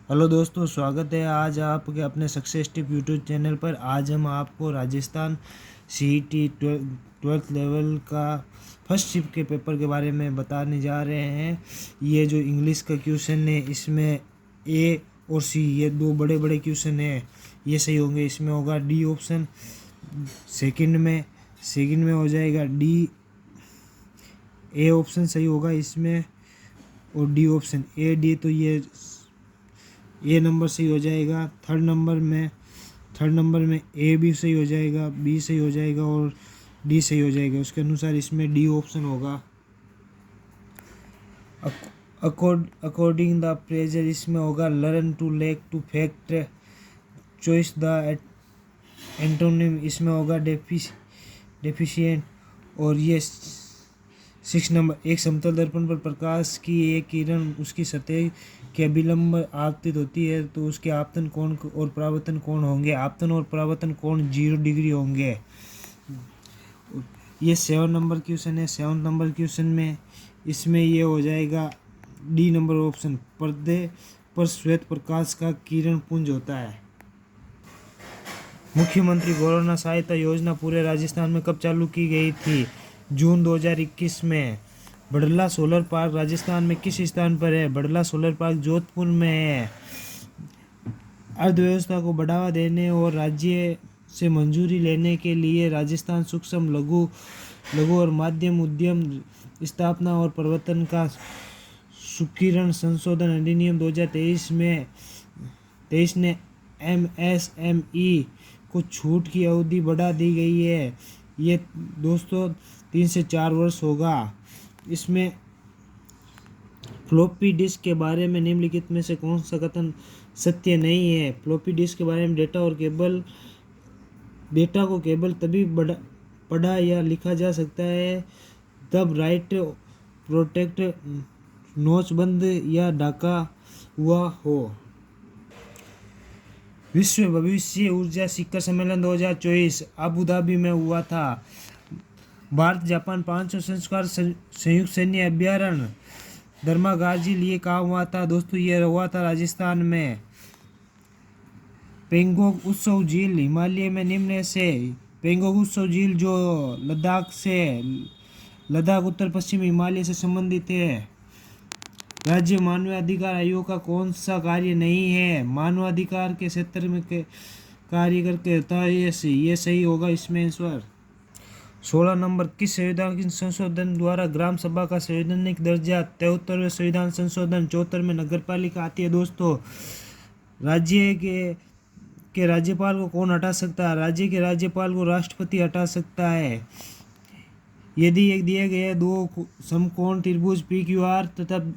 Hello दोस्तों, स्वागत है आज आपके अपने सक्सेस टिप यूट्यूब चैनल पर। आज हम आपको राजस्थान सीईटी ट्वेल्थ लेवल का फर्स्ट शिफ्ट के पेपर के बारे में बताने जा रहे हैं। ये जो इंग्लिश का क्वेश्चन है, इसमें ए और सी ये दो बड़े बड़े क्वेश्चन हैं, ये सही होंगे। इसमें होगा डी ऑप्शन। सेकंड में हो जाएगा डी। ए ऑप्शन सही होगा इसमें, और डी ऑप्शन ए डी, तो ये नंबर सही हो जाएगा। थर्ड नंबर में ए भी सही हो जाएगा, बी सही हो जाएगा और डी सही हो जाएगा। उसके अनुसार इसमें डी ऑप्शन होगा। अकॉर्डिंग द प्रेजर इसमें होगा learn to lake to fact. Choice the antonym इसमें होगा डेफिशिएंट। और ये 6 नंबर, एक समतल दर्पण पर प्रकाश की एक किरण उसकी सतह के अभिलंब आपतित होती है तो उसके आपतन कोण और परावर्तन कोण होंगे। आपतन और परावर्तन कोण 0 डिग्री होंगे। ये 7 नंबर क्वेश्चन है। 7 नंबर क्वेश्चन में इसमें ये हो जाएगा डी नंबर ऑप्शन। पर्दे पर श्वेत प्रकाश का किरण पुंज होता है। मुख्यमंत्री कोरोना सहायता योजना पूरे राजस्थान में कब चालू की गई थी? जून 2021 में। बड़ला सोलर पार्क राजस्थान में किस स्थान पर है? बड़ला सोलर पार्क जोधपुर में है। अर्थव्यवस्था को बढ़ावा देने और राज्य से मंजूरी लेने के लिए राजस्थान सूक्ष्म लघु और माध्यम उद्यम स्थापना और प्रवर्तन का सुकिरण संशोधन अधिनियम 2023 ने एमएसएमई को छूट की अवधि बढ़ा दी गई है। ये दोस्तों 3 से 4 वर्ष होगा। इसमें फ्लॉपी डिस्क के बारे में निम्नलिखित में से कौन सा कथन सत्य नहीं है? फ्लॉपी डिस्क के बारे में डेटा को केवल तभी पढ़ा या लिखा जा सकता है तब राइट प्रोटेक्ट नोचबंद या ढका हुआ हो। विश्व भविष्य ऊर्जा शिखर सम्मेलन 2024 अबू धाबी में हुआ था। भारत जापान 500 संस्कार संयुक्त सैन्य अभ्यारण्य धर्मागाजी लिए कहाँ हुआ था? दोस्तों ये हुआ था राजस्थान में। पेंगोंग उत्सव झील हिमालय में निम्न से। पेंगोंग उत्सव झील जो लद्दाख उत्तर पश्चिम हिमालय से संबंधित है। राज्य मानवाधिकार आयोग का कौन सा कार्य नहीं है? मानवाधिकार के क्षेत्र में कार्य करके होता है। ये सही होगा इसमें आंसर। 16 नंबर, किस संविधान संशोधन द्वारा ग्राम सभा का संवैधानिक दर्जा? 73वें संविधान संशोधन। 74 में नगर पालिका आती है। दोस्तों राज्य के राज्यपाल को कौन हटा सकता है? राज्य के राज्यपाल को राष्ट्रपति हटा सकता है। यदि एक दिए गए दो समकोण त्रिभुज पी क्यू आर तथा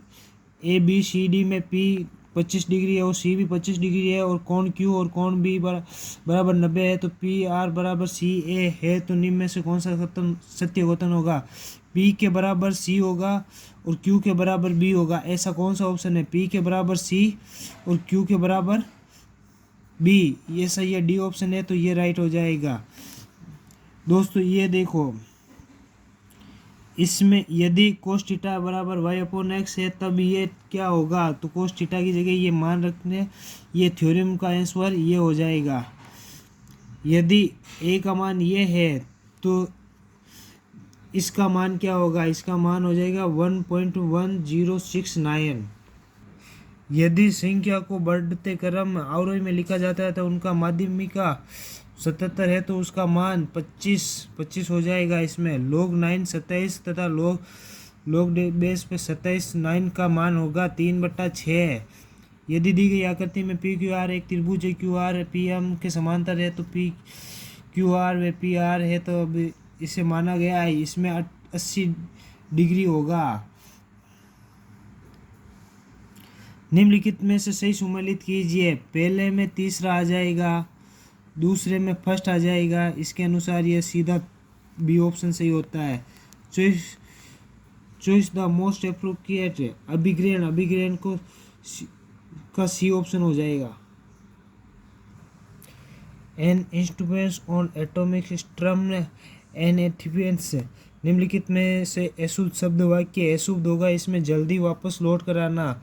ए बी सी डी में पी 25 डिग्री है और सी भी 25 डिग्री है और कोण क्यू और कोण बी बराबर 90 है तो पी आर बराबर सी ए है, तो निम्न में से कौन सा सत्य कथन होगा? पी के बराबर सी होगा और क्यू के बराबर बी होगा। ऐसा कौन सा ऑप्शन है? पी के बराबर सी और क्यू के बराबर बी। ये सही है, डी ऑप्शन है, तो ये राइट हो जाएगा। दोस्तों ये देखो, इसमें यदि कोस थीटा बराबर वाई अपॉन एक्स है तब ये क्या होगा? तो कोस थीटा की जगह ये मान रखने, ये थ्योरम का आंसर ये हो जाएगा। यदि ए का मान ये है तो इसका मान क्या होगा? इसका मान हो जाएगा 1.1069। यदि संख्या को बढ़ते क्रम आरोही में लिखा जाता है तो उनका माध्यमिका 77 है तो उसका मान 25 हो जाएगा। इसमें log 9 27 तथा log बेस पे 27 9 का मान होगा 3/6। यदि दी गई आकृति में पी क्यू आर एक त्रिभुज है, क्यू आर पी एम के समांतर है तो पी क्यू आर व पी आर है, तो अब इसे माना गया है इसमें 80 डिग्री होगा। निम्नलिखित में से सही सम्मिलित कीजिए। पहले में तीसरा आ जाएगा, दूसरे में फर्स्ट आ जाएगा। इसके अनुसार ये सीधा बी ऑप्शन सही होता है। चॉइस द मोस्ट एप्रोप्रिएट अभिग्रहण का सी ऑप्शन हो जाएगा। An instruments on atomic strum an Ethiopians निम्नलिखित में से अशुद्ध शब्द वाक्य अशुद्ध होगा। इसमें जल्दी वापस लौट कर आना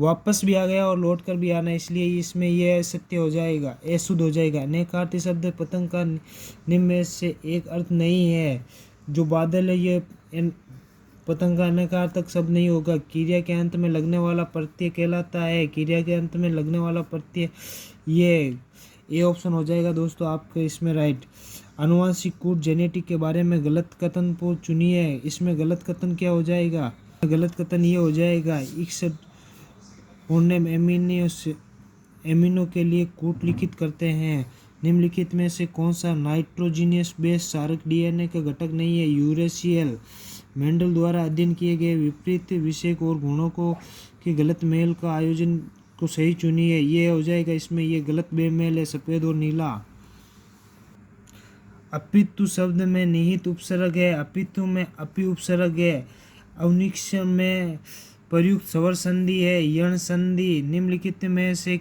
वापस भी आ गया और लौट कर भी आना, इसलिए इसमें ये असत्य हो जाएगा, अशुद्ध हो जाएगा। नेकार्ती शब्द पतंग का निम्न में से एक अर्थ नहीं है। जो बादल है ये पतंग का नकारात्मक शब्द नहीं होगा। क्रिया के अंत में लगने वाला प्रत्यय कहलाता है। क्रिया के अंत में लगने वाला प्रत्यय ये ऑप्शन हो जाएगा दोस्तों आपके इसमें राइट। अनुवांशिक कूट जेनेटिक के बारे में गलत कथन को चुनिए। इसमें गलत कथन क्या हो जाएगा? गलत कथन ये हो जाएगा 61 फोनेम एमिनो के लिए कूट लिखित करते हैं। निम्नलिखित में से कौन सा नाइट्रोजीनियस बेस क्षारक डीएनए का घटक नहीं है? यूरेसियल। मेंडल द्वारा अध्ययन किए गए विपरीत विषयक और गुणों को के गलत मेल का आयोजन को सही चुनिए। ये हो जाएगा इसमें, ये गलत बेमेल है, सफ़ेद और नीला। अपितु शब्द में निहित उपसर्ग है, अपितु में अपि उपसर्ग है। अवनिक्ष में प्रयुक्त स्वर संधि है, यण संधि। निम्नलिखित में से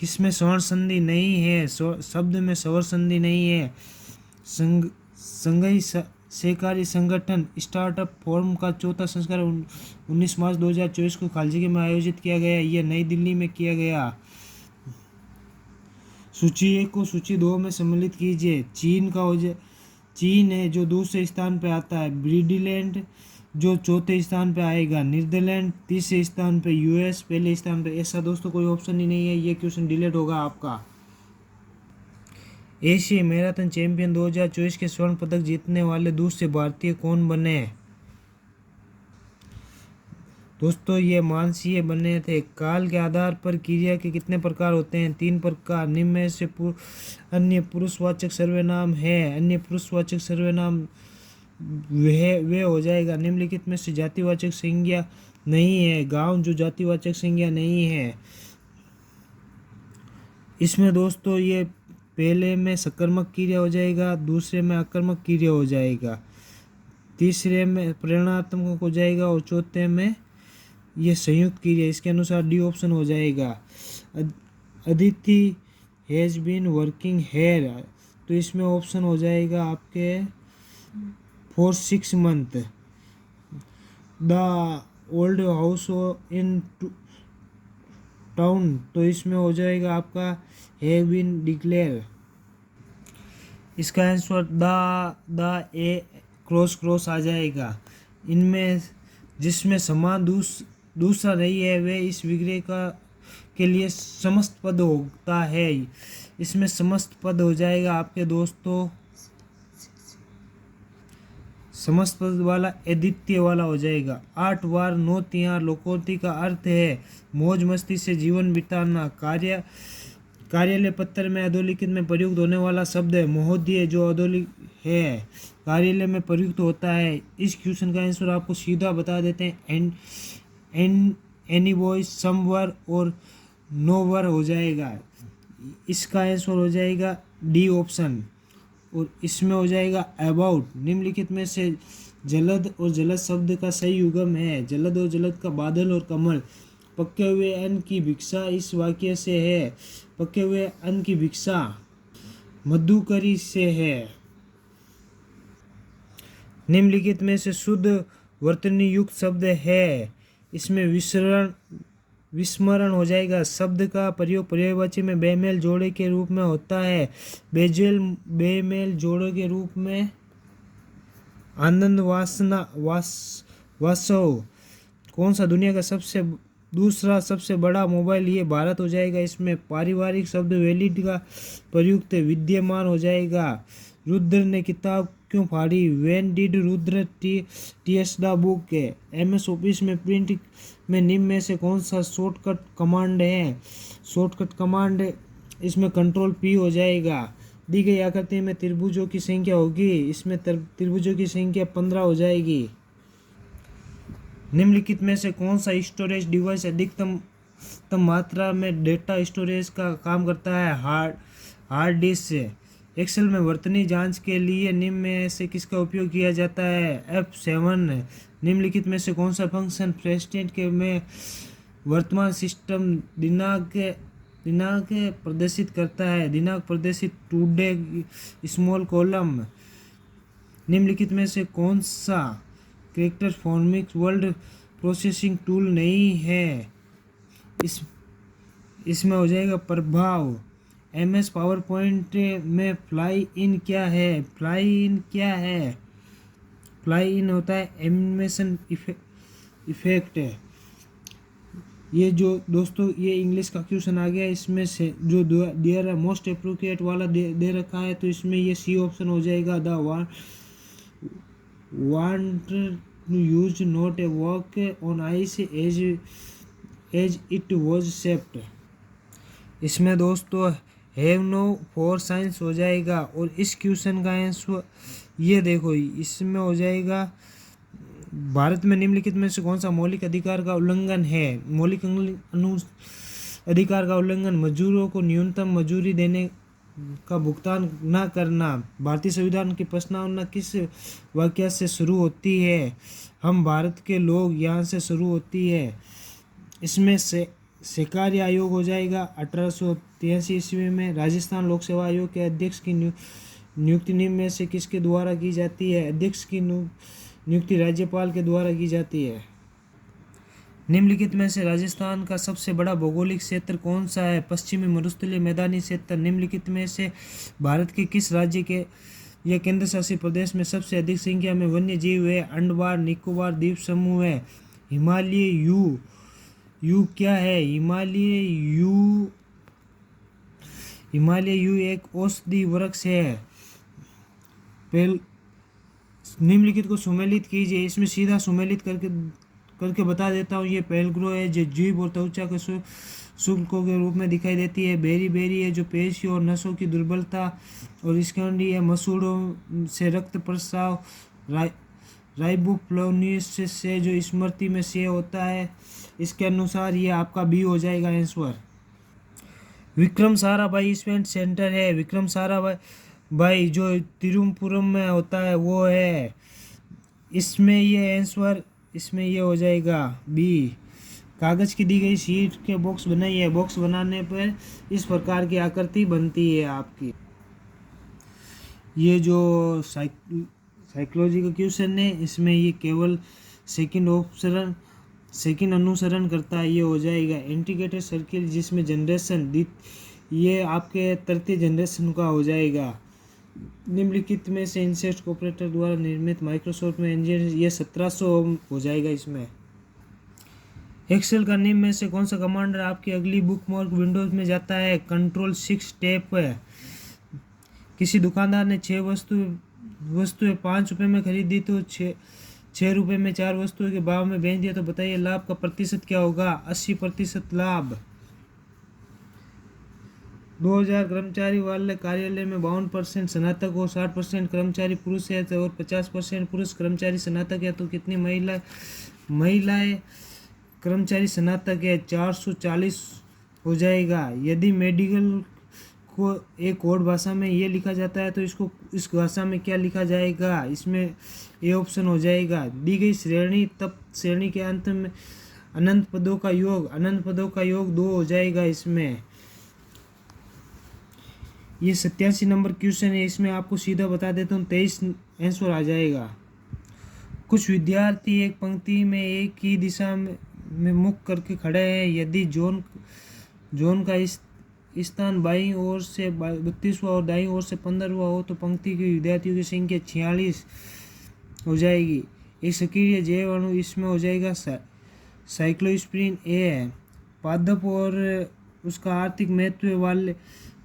किसमें स्वर्ण संधि नहीं है? शब्द में स्वर संधि नहीं है। संघीय सहकारी संगठन स्टार्टअप फोरम का चौथा संस्करण 19 मार्च 2024 को खालजी में आयोजित किया गया। यह नई दिल्ली में किया गया। सूची 1 को सूची 2 में सम्मिलित कीजिए। चीन का हो जाए, चीन है जो दूसरे स्थान पे आता है। ब्रिडीलैंड जो चौथे स्थान पे आएगा। नीदरलैंड तीसरे स्थान पे। यूएस पहले स्थान पे। ऐसा दोस्तों कोई ऑप्शन ही नहीं है, ये क्वेश्चन डिलीट होगा आपका। एशियाई मैराथन चैंपियन 2024 के स्वर्ण पदक जीतने वाले दूसरे भारतीय कौन बने? दोस्तों ये मानसीय बने थे। काल के आधार पर क्रिया के कितने प्रकार होते हैं? 3 प्रकार। निम्न में से अन्य पुरुषवाचक सर्वनाम है। अन्य पुरुषवाचक सर्वनाम वे हो जाएगा। निम्नलिखित में से जातिवाचक संज्ञा नहीं है। गांव जो जातिवाचक संज्ञा नहीं है। इसमें दोस्तों ये पहले में सकर्मक क्रिया हो जाएगा, दूसरे में आकर्मक क्रिया हो जाएगा, तीसरे में प्रेरणात्मक हो जाएगा और चौथे में ये संयुक्त क्रिया। इसके अनुसार डी ऑप्शन हो जाएगा। Aditi has been working here, तो इसमें ऑप्शन हो जाएगा आपके for 6 month. The old house in town, तो इसमें हो जाएगा आपका हैव बीन डिक्लेयर। इसका आंसर द ए क्रॉस आ जाएगा। इनमें जिसमें समान दूसरा नहीं है वे इस विग्रह के लिए समस्त पद होता है। इसमें समस्त पद हो जाएगा आपके दोस्तों, समस्त पद वाला अद्वितीय वाला हो जाएगा। 8 बार 9 तिहार लोकोक्ति का अर्थ है मौज मस्ती से जीवन बिताना। कार्यालय पत्र में अधोलिखित में प्रयुक्त होने वाला शब्द है महोदय, जो अधोलिखित है कार्यालय में प्रयुक्त होता है। इस क्वेश्चन का आंसर आपको सीधा बता देते हैं, एनी बॉय, समवर और नोवर हो जाएगा। इसका आंसर हो जाएगा डी ऑप्शन। और इसमें हो जाएगा अबाउट। निम्नलिखित में से जलद और जलद शब्द का सही युग्म है। जलद और जलद का बादल और कमल। पके हुए अन्न की भिक्षा इस वाक्य से है। पके हुए अन्न की भिक्षा मधुकरी से है। निम्नलिखित में से शुद्ध वर्तनी युक्त शब्द है। इसमें विस्मरण हो जाएगा। शब्द का प्रयोग पर्यायवाची में बेमेल जोड़े के रूप में होता है। बेमेल जोड़े के रूप में आनंद वासव। कौन सा दुनिया का दूसरा सबसे बड़ा मोबाइल? ये भारत हो जाएगा। इसमें पारिवारिक शब्द वैलिड का प्रयुक्त विद्यमान हो जाएगा। रुद्र ने किताब क्यों फाड़ी? When did Rudra TS the book है। एमएस ऑफिस में प्रिंट में निम्न में से कौन सा शॉर्टकट कमांड है? शॉर्टकट कमांड इसमें कंट्रोल पी हो जाएगा। दी गई आकृति में त्रिभुजों की संख्या होगी। इसमें त्रिभुजों की संख्या 15 हो जाएगी। निम्नलिखित में से कौन सा स्टोरेज डिवाइस अधिकतम मात्रा में डेटा स्टोरेज का काम करता है? हार्ड डिस्क से। एक्सेल में वर्तनी जांच के लिए निम्न में से किसका उपयोग किया जाता है? F7। निम्नलिखित में से कौन सा फंक्शन प्रेसिडेंट के में वर्तमान सिस्टम दिनांक प्रदर्शित करता है? दिनांक प्रदर्शित टुडे स्मॉल कॉलम। निम्नलिखित में से कौन सा character formic word processing tool नहीं है? इस इसमें हो जाएगा प्रभाव। MS पावर पॉइंट में फ्लाई इन क्या है? फ्लाई इन क्या है? फ्लाई इन होता है एनिमेशन इफेक्ट है। ये जो दोस्तों ये इंग्लिश का क्वेश्चन आ गया, इसमें से जो दिया मोस्ट अप्रोप्रिएट वाला दे रखा है, तो इसमें ये सी ऑप्शन हो जाएगा। The want to use not a walk on ice as it was swept. इसमें दोस्तों हैव नो फॉर साइंस हो जाएगा। और इस क्वेश्चन का आंसर ये देखो, इसमें हो जाएगा भारत में निम्नलिखित में से कौन सा मौलिक अधिकार का उल्लंघन है? मौलिक अधिकार का उल्लंघन मजदूरों को न्यूनतम मजदूरी देने का भुगतान न करना। भारतीय संविधान की प्रस्तावना किस वाक्य से शुरू होती है? हम भारत के लोग, यहाँ से शुरू होती है। इसमें से सरकारी आयोग हो जाएगा 1883 ईस्वी में। राजस्थान लोक सेवा आयोग के अध्यक्ष की नियुक्ति निम्न में से किसके द्वारा की जाती है? अध्यक्ष की नियुक्ति राज्यपाल के द्वारा की जाती है। निम्नलिखित में से राजस्थान का सबसे बड़ा भौगोलिक क्षेत्र कौन सा है? पश्चिमी मरुस्थलीय मैदानी क्षेत्र। निम्नलिखित में से भारत के किस राज्य के या केंद्र शासित प्रदेश में सबसे अधिक संख्या में वन्य जीव है? अंडमान निकोबार द्वीप समूह है। हिमालय यू क्या है? हिमालय यू एक औषधि वृक्ष है। निम्नलिखित को सुमेलित कीजिए। इसमें सीधा सुमेलित करके बता देता हूँ। ये पेलग्रो है जो जीभ और त्वचा के शुल्कों के रूप में दिखाई देती है। बेरी है जो पेशियों और नसों की दुर्बलता और स्कैंडी है मसूड़ों से रक्त प्रस्राव। राइबोफ्लावोनोइड्स से जो स्मृति में से होता है। इसके अनुसार ये आपका बी हो जाएगा answer. Vikram Sarabhai event centre है। विक्रम साराभाई जो तिरुवनंतपुरम में होता है वो है। इसमें ये आंसर, इसमें ये हो जाएगा बी। कागज़ की दी गई शीट के बॉक्स बनाइए। बॉक्स बनाने पर इस प्रकार की आकृति बनती है आपकी। ये जो साइकोलॉजी का क्वेश्चन है, इसमें ये केवल सेकंड अनुसरण करता है। ये हो जाएगा इंटीग्रेटेड सर्किल जिसमें जनरेशन ये आपके तृतीय जनरेशन का हो जाएगा। निम्नलिखित में से इंसेस्ट ऑपरेटर द्वारा निर्मित माइक्रोसॉफ्ट में इंजन ये 1700 हो जाएगा। इसमें एक्सेल का निम्न में से कौन सा कमांडर आपकी अगली बुकमार्क विंडोज में जाता है? Ctrl+6 टैप है। किसी दुकानदार ने 6 वस्तुएं 5 रुपये में खरीदी तो 6 रुपये में 4 वस्तुओं के भाव में बेच दिया, तो बताइए लाभ का प्रतिशत क्या होगा? 80% लाभ। 2000 कर्मचारी वाले कार्यालय में 52% स्नातक और 60% कर्मचारी पुरुष है और 50% पुरुष कर्मचारी स्नातक है, तो कितनी महिलाएं कर्मचारी स्नातक है? 440 हो जाएगा। यदि मेडिकल को एक कोड भाषा में ये लिखा जाता है तो इसको इस भाषा में क्या लिखा जाएगा? इसमें ए ऑप्शन हो जाएगा। दी गई श्रेणी, तब श्रेणी के अंत में अनंत पदों का योग 2 हो जाएगा। इसमें ये 87 नंबर क्वेश्चन है। इसमें आपको सीधा बता देता हूँ 23 आंसर आ जाएगा। कुछ विद्यार्थी एक पंक्ति में एक ही दिशा में मुख करके खड़े हैं। यदि जोन का स्थान बाईं ओर से 32वां और दाईं ओर से 15वां हो तो पंक्ति के विद्यार्थियों की संख्या 46 हो जाएगी। एक सक्रिय जैव अणु इसमें हो जाएगा साइक्लोस्पिरिन ए है। पादप और उसका आर्थिक महत्व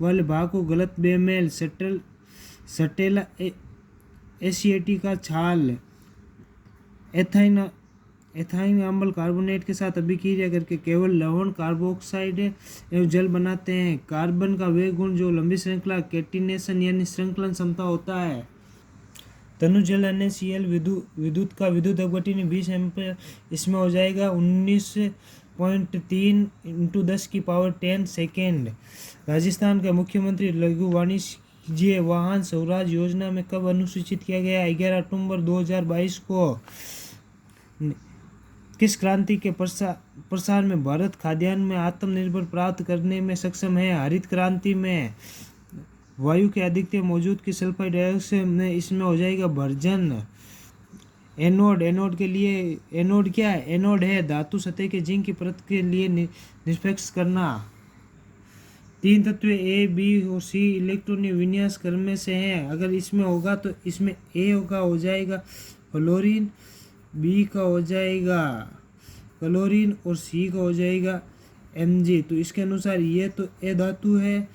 वाले भाग को गलत बेमेल सटेला एसिएटी का छाल एथाइन अम्ल कार्बोनेट के साथ अभिक्रिया करके केवल लवण कार्बोक्साइड एवं जल बनाते हैं। कार्बन का वे गुण जो लंबी श्रृंखला कैटिनेशन यानी श्रृंखलन क्षमता होता है। तनुजल NaCl विद्युत का विद्युत अपघटन 20 एम्पीयर। इसमें हो जाएगा 19.3 × 10⁻10 सेकेंड। राजस्थान का मुख्यमंत्री लघु वाणिज्य वाहन स्वराज योजना में कब अनुसूचित किया गया? 11 अक्टूबर 2022 को। किस क्रांति के प्रसार में भारत खाद्यान्न में आत्मनिर्भर प्राप्त करने में सक्षम है? हरित क्रांति में। वायु के अधिकतम मौजूद की सल्फर डाइऑक्साइड में इसमें हो जाएगा वर्जन। एनोड, एनोड के लिए एनोड क्या है? एनोड है धातु सतह के जिंक की परत के लिए निष्पक्ष करना। तीन तत्व ए बी और सी इलेक्ट्रॉनिक विन्यास क्रम में से हैं। अगर इसमें होगा तो इसमें ए का हो जाएगा फ्लोरीन, बी का हो जाएगा क्लोरीन और सी का हो जाएगा Mg। तो इसके अनुसार ये तो ए धातु है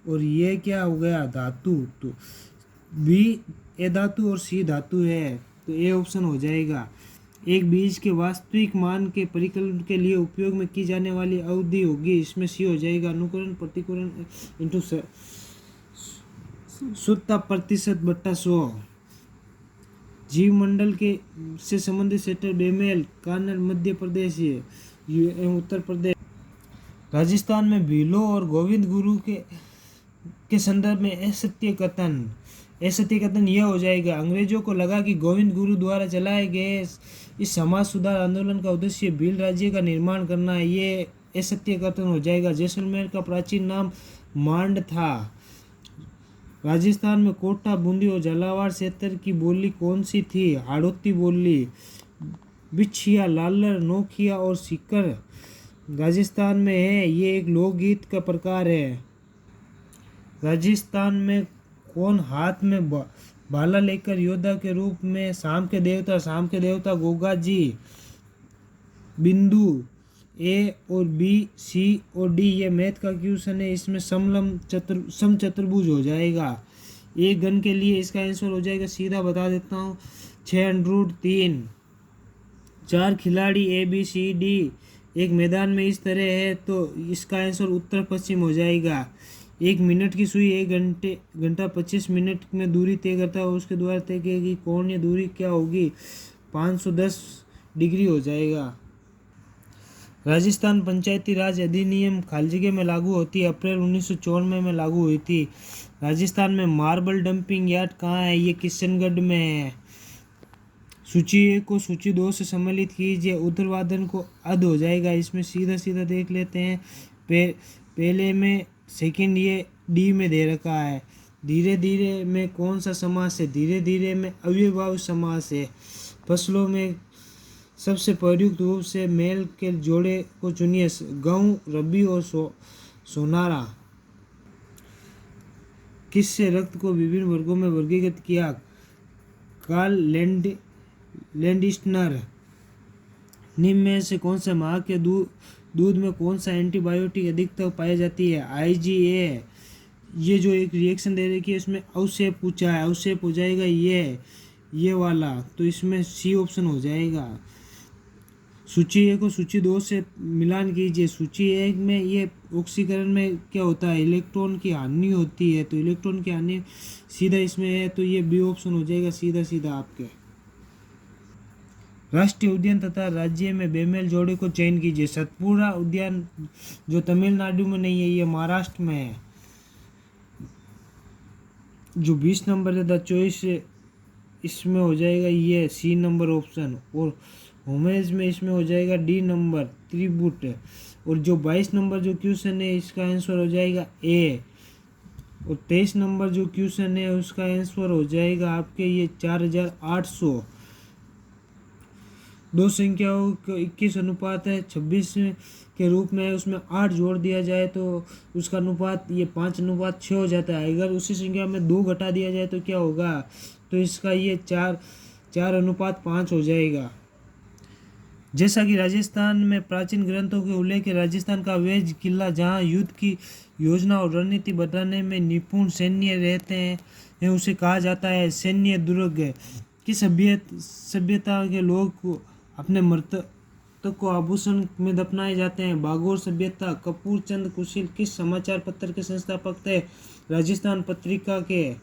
और ये क्या हो गया धातु, तो बी ए धातु और सी धातु है, तो ए ऑप्शन हो जाएगा। एक बीज के वास्तविक मान के परिकलन के लिए उपयोग में की जाने वाली अवधि होगी, इसमें सी हो जाएगा अनुकरण प्रतिकरण इंटू शुद्धता प्रतिशत बट्टा 100। जीव मंडल के से संबंधित सेक्टर बेमेल कानल मध्य प्रदेश एवं उत्तर प्रदेश। राजस्थान में भीलों और गोविंद गुरु के संदर्भ में असत्य कथन यह हो जाएगा। अंग्रेजों को लगा कि गोविंद गुरु द्वारा चलाए गए इस समाज सुधार आंदोलन का उद्देश्य भील राज्य का निर्माण करना है, ये असत्य कथन हो जाएगा। जैसलमेर का प्राचीन नाम मांड था। राजस्थान में कोटा, बूंदी और झालावाड़ क्षेत्र की बोली कौन सी थी? हाड़ौती बोली। बिछिया, लालर, नोखिया और सीकर राजस्थान में है, ये एक लोकगीत का प्रकार है। राजस्थान में कौन हाथ में भाला लेकर योद्धा के रूप में? शाम के देवता गोगा जी। बिंदु ए और बी, सी और डी ये मैथ का क्वेश्चन है, इसमें समचतुर्भुज हो जाएगा। एक घन के लिए इसका आंसर हो जाएगा, सीधा बता देता हूँ, 6√3। 4 खिलाड़ी ए बी सी डी एक मैदान में इस तरह है, तो इसका आंसर उत्तर पश्चिम हो जाएगा। 1 मिनट की सुई 1 घंटा 25 मिनट में दूरी तय करता है, उसके द्वारा तय की गई कोणीय दूरी क्या होगी? 510 डिग्री हो जाएगा। राजस्थान पंचायती राज अधिनियम खाली जगह में लागू होती है, अप्रैल 1994 में लागू हुई थी। राजस्थान में मार्बल डंपिंग यार्ड कहाँ है? ये किशनगढ़ में है। सूची 1 को सूची 2 से सम्मिलित कीजिए, ऊर्ध्वाधर को अध हो जाएगा। इसमें सीधा देख लेते हैं। पहले में सेकंड ये डी में दे रखा है। धीरे धीरे में कौन सा समास है? धीरे धीरे में अव्ययभाव समास है। फसलों में सबसे प्रयुक्त रूप से मेल के जोड़े को चुनिए, गेहूं, रबी और सोनारा। किससे रक्त को विभिन्न वर्गों में वर्गीकृत किया? कार्ल लैंडिस्टर। निम्न में से कौन सा माँ के दूध में कौन सा एंटीबायोटिक अधिकतर पाई जाती है? IgA। ये जो एक रिएक्शन दे रखी है इसमें अवशेप पूछा है, अवशेप हो जाएगा ये वाला, तो इसमें सी ऑप्शन हो जाएगा। सूची 1 को सूची 2 से मिलान कीजिए। सूची 1 में ये ऑक्सीकरण में क्या होता है? इलेक्ट्रॉन की हानि होती है, तो इलेक्ट्रॉन की हानि सीधा इसमें है, तो ये बी ऑप्शन हो जाएगा सीधा आपके। राष्ट्रीय उद्यान तथा राज्य में बेमेल जोड़े को चयन कीजिए। सतपुड़ा उद्यान जो तमिलनाडु में नहीं है, ये महाराष्ट्र में है। जो 20 नंबर तथा 24 इसमें हो जाएगा ये सी नंबर ऑप्शन, और होमेज में इसमें हो जाएगा डी नंबर त्रिबुट। और जो 22 नंबर जो क्वेश्चन है इसका आंसर हो जाएगा ए, और 23 नंबर जो क्वेश्चन है उसका आंसर हो जाएगा आपके ये 4800। दो संख्याओं का 21 अनुपात है 26 के रूप में है, उसमें 8 जोड़ दिया जाए तो उसका अनुपात ये 5:6 हो जाता है। अगर उसी संख्या में 2 घटा दिया जाए तो क्या होगा? तो इसका ये 4:5 हो जाएगा। जैसा कि राजस्थान में प्राचीन ग्रंथों के उल्लेख है, राजस्थान का वेज किला जहां युद्ध की योजना और रणनीति बनाने में निपुण सैन्य रहते हैं उसे कहा जाता है सैन्य दुर्ग। किस सभ्यता के लोग को अपने मृतक को आभूषण में दफनाए जाते हैं? बागोर सभ्यता। कपूर चंद कुशील किस समाचार पत्र के संस्थापक थे? राजस्थान पत्रिका के।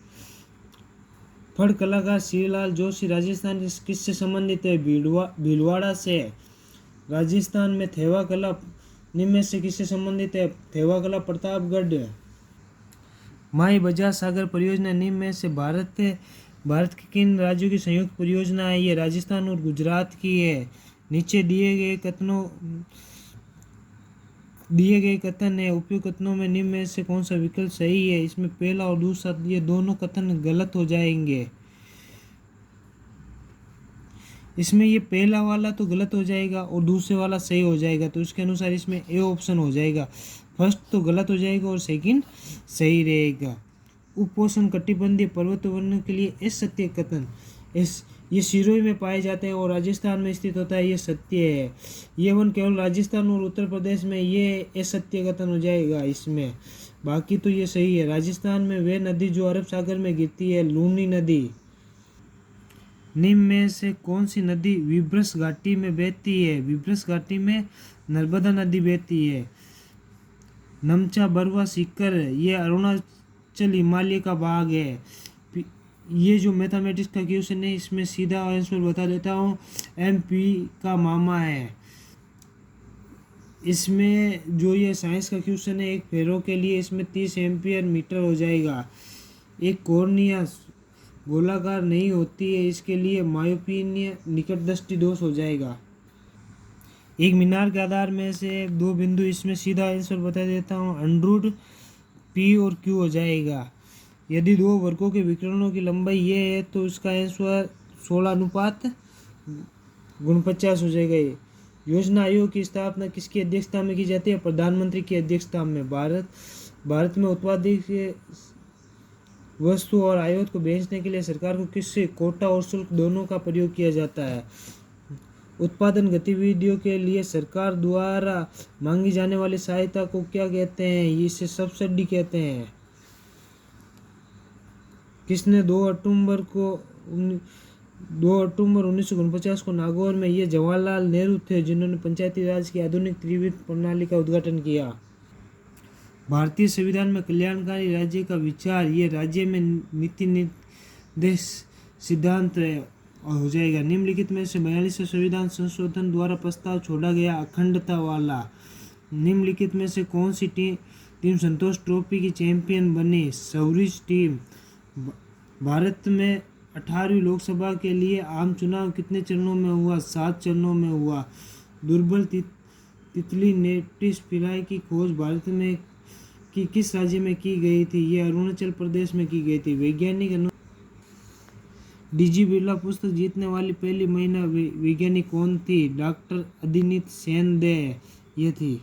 फड़ कलाकार श्रीलाल जोशी राजस्थान किससे संबंधित है? भीलवाड़ा से। राजस्थान में थेवा कला निम्न में से किससे संबंधित है? थेवा कला प्रतापगढ़। माई बजाज सागर परियोजना निम्न में से भारत के किन राज्यों की संयुक्त परियोजना है? ये राजस्थान और गुजरात की है। नीचे दिए गए कथन है, उपयुक्त कथनों में निम्न में से कौन सा विकल्प सही है? इसमें पहला और दूसरा ये दोनों कथन गलत हो जाएंगे। इसमें ये पहला वाला तो गलत हो जाएगा और दूसरे वाला सही हो जाएगा, तो इसके अनुसार इसमें ए ऑप्शन हो जाएगा। फर्स्ट तो गलत हो जाएगा और सेकंड सही रहेगा। उपोष्ण कटिबंधीय पर्वत वनों के लिए इस सत्य कथन इस ये सिरोही में पाए जाते हैं और राजस्थान में स्थित होता है, ये सत्य है। ये वन केवल राजस्थान और उत्तर प्रदेश में, ये सत्य कथन हो जाएगा इसमें। बाकी तो ये सही है। राजस्थान में वह नदी जो अरब सागर में गिरती है, लूनी नदी। निम्न में से कौन सी नदी विभ्रस घाटी में बहती है? विभ्रस घाटी में नर्मदा नदी बहती है। नमचा बरवा सीकर ये अरुणाचल हिमालय का भाग है। ये जो मैथमेटिक्स का क्वेश्चन है इसमें सीधा आंसर बता देता हूँ, MP का मामा है। इसमें जो ये साइंस का क्वेश्चन है, एक फेरो के लिए इसमें 30 एम्पियर मीटर हो जाएगा। एक कॉर्निया गोलाकार नहीं होती है, इसके लिए मायोपिनिया निकट दृष्टि दोष हो जाएगा। एक मीनार के आधार में से दो बिंदु, इसमें सीधा आंसर बता देता हूँ, √ P और Q हो जाएगा। यदि दो वर्गों के विकर्णों की लंबाई ये है तो इसका आंसर 16:49 हो जाएगा। ये योजना आयोग की स्थापना किसकी अध्यक्षता में की जाती है? प्रधानमंत्री की अध्यक्षता में। भारत में उत्पादित वस्तु और आयात को बेचने के लिए सरकार को किससे कोटा और शुल्क दोनों का प्रयोग किया जाता है? उत्पादन गतिविधियों के लिए सरकार द्वारा मांगी जाने वाली सहायता को क्या कहते हैं? इसे सब्सिडी कहते हैं। किसने 2 अक्टूबर 1949 को नागौर में, ये जवाहरलाल नेहरू थे जिन्होंने पंचायती राज की आधुनिक त्रिविध प्रणाली का उद्घाटन किया। भारतीय संविधान में कल्याणकारी राज्य का विचार, ये राज्य में नीति निर्देश सिद्धांत हो जाएगा। निम्नलिखित में से 42वें संविधान संशोधन द्वारा प्रस्ताव छोड़ा गया अखंडता वाला। निम्नलिखित में से कौन सी टीम संतोष ट्रॉफी की चैंपियन बनी? सौरिश टीम। भारत में 18वीं लोकसभा के लिए आम चुनाव कितने चरणों में हुआ? 7 चरणों में हुआ। दुर्लभ तितली नेटिस पिराई की खोज भारत में किस राज्य में की गई थी? ये अरुणाचल प्रदेश में की गई थी। वैज्ञानिक DG बिरला पुस्तक जीतने वाली पहली महिला वैज्ञानिक कौन थी? डॉक्टर अदिति सेन दे ये थी।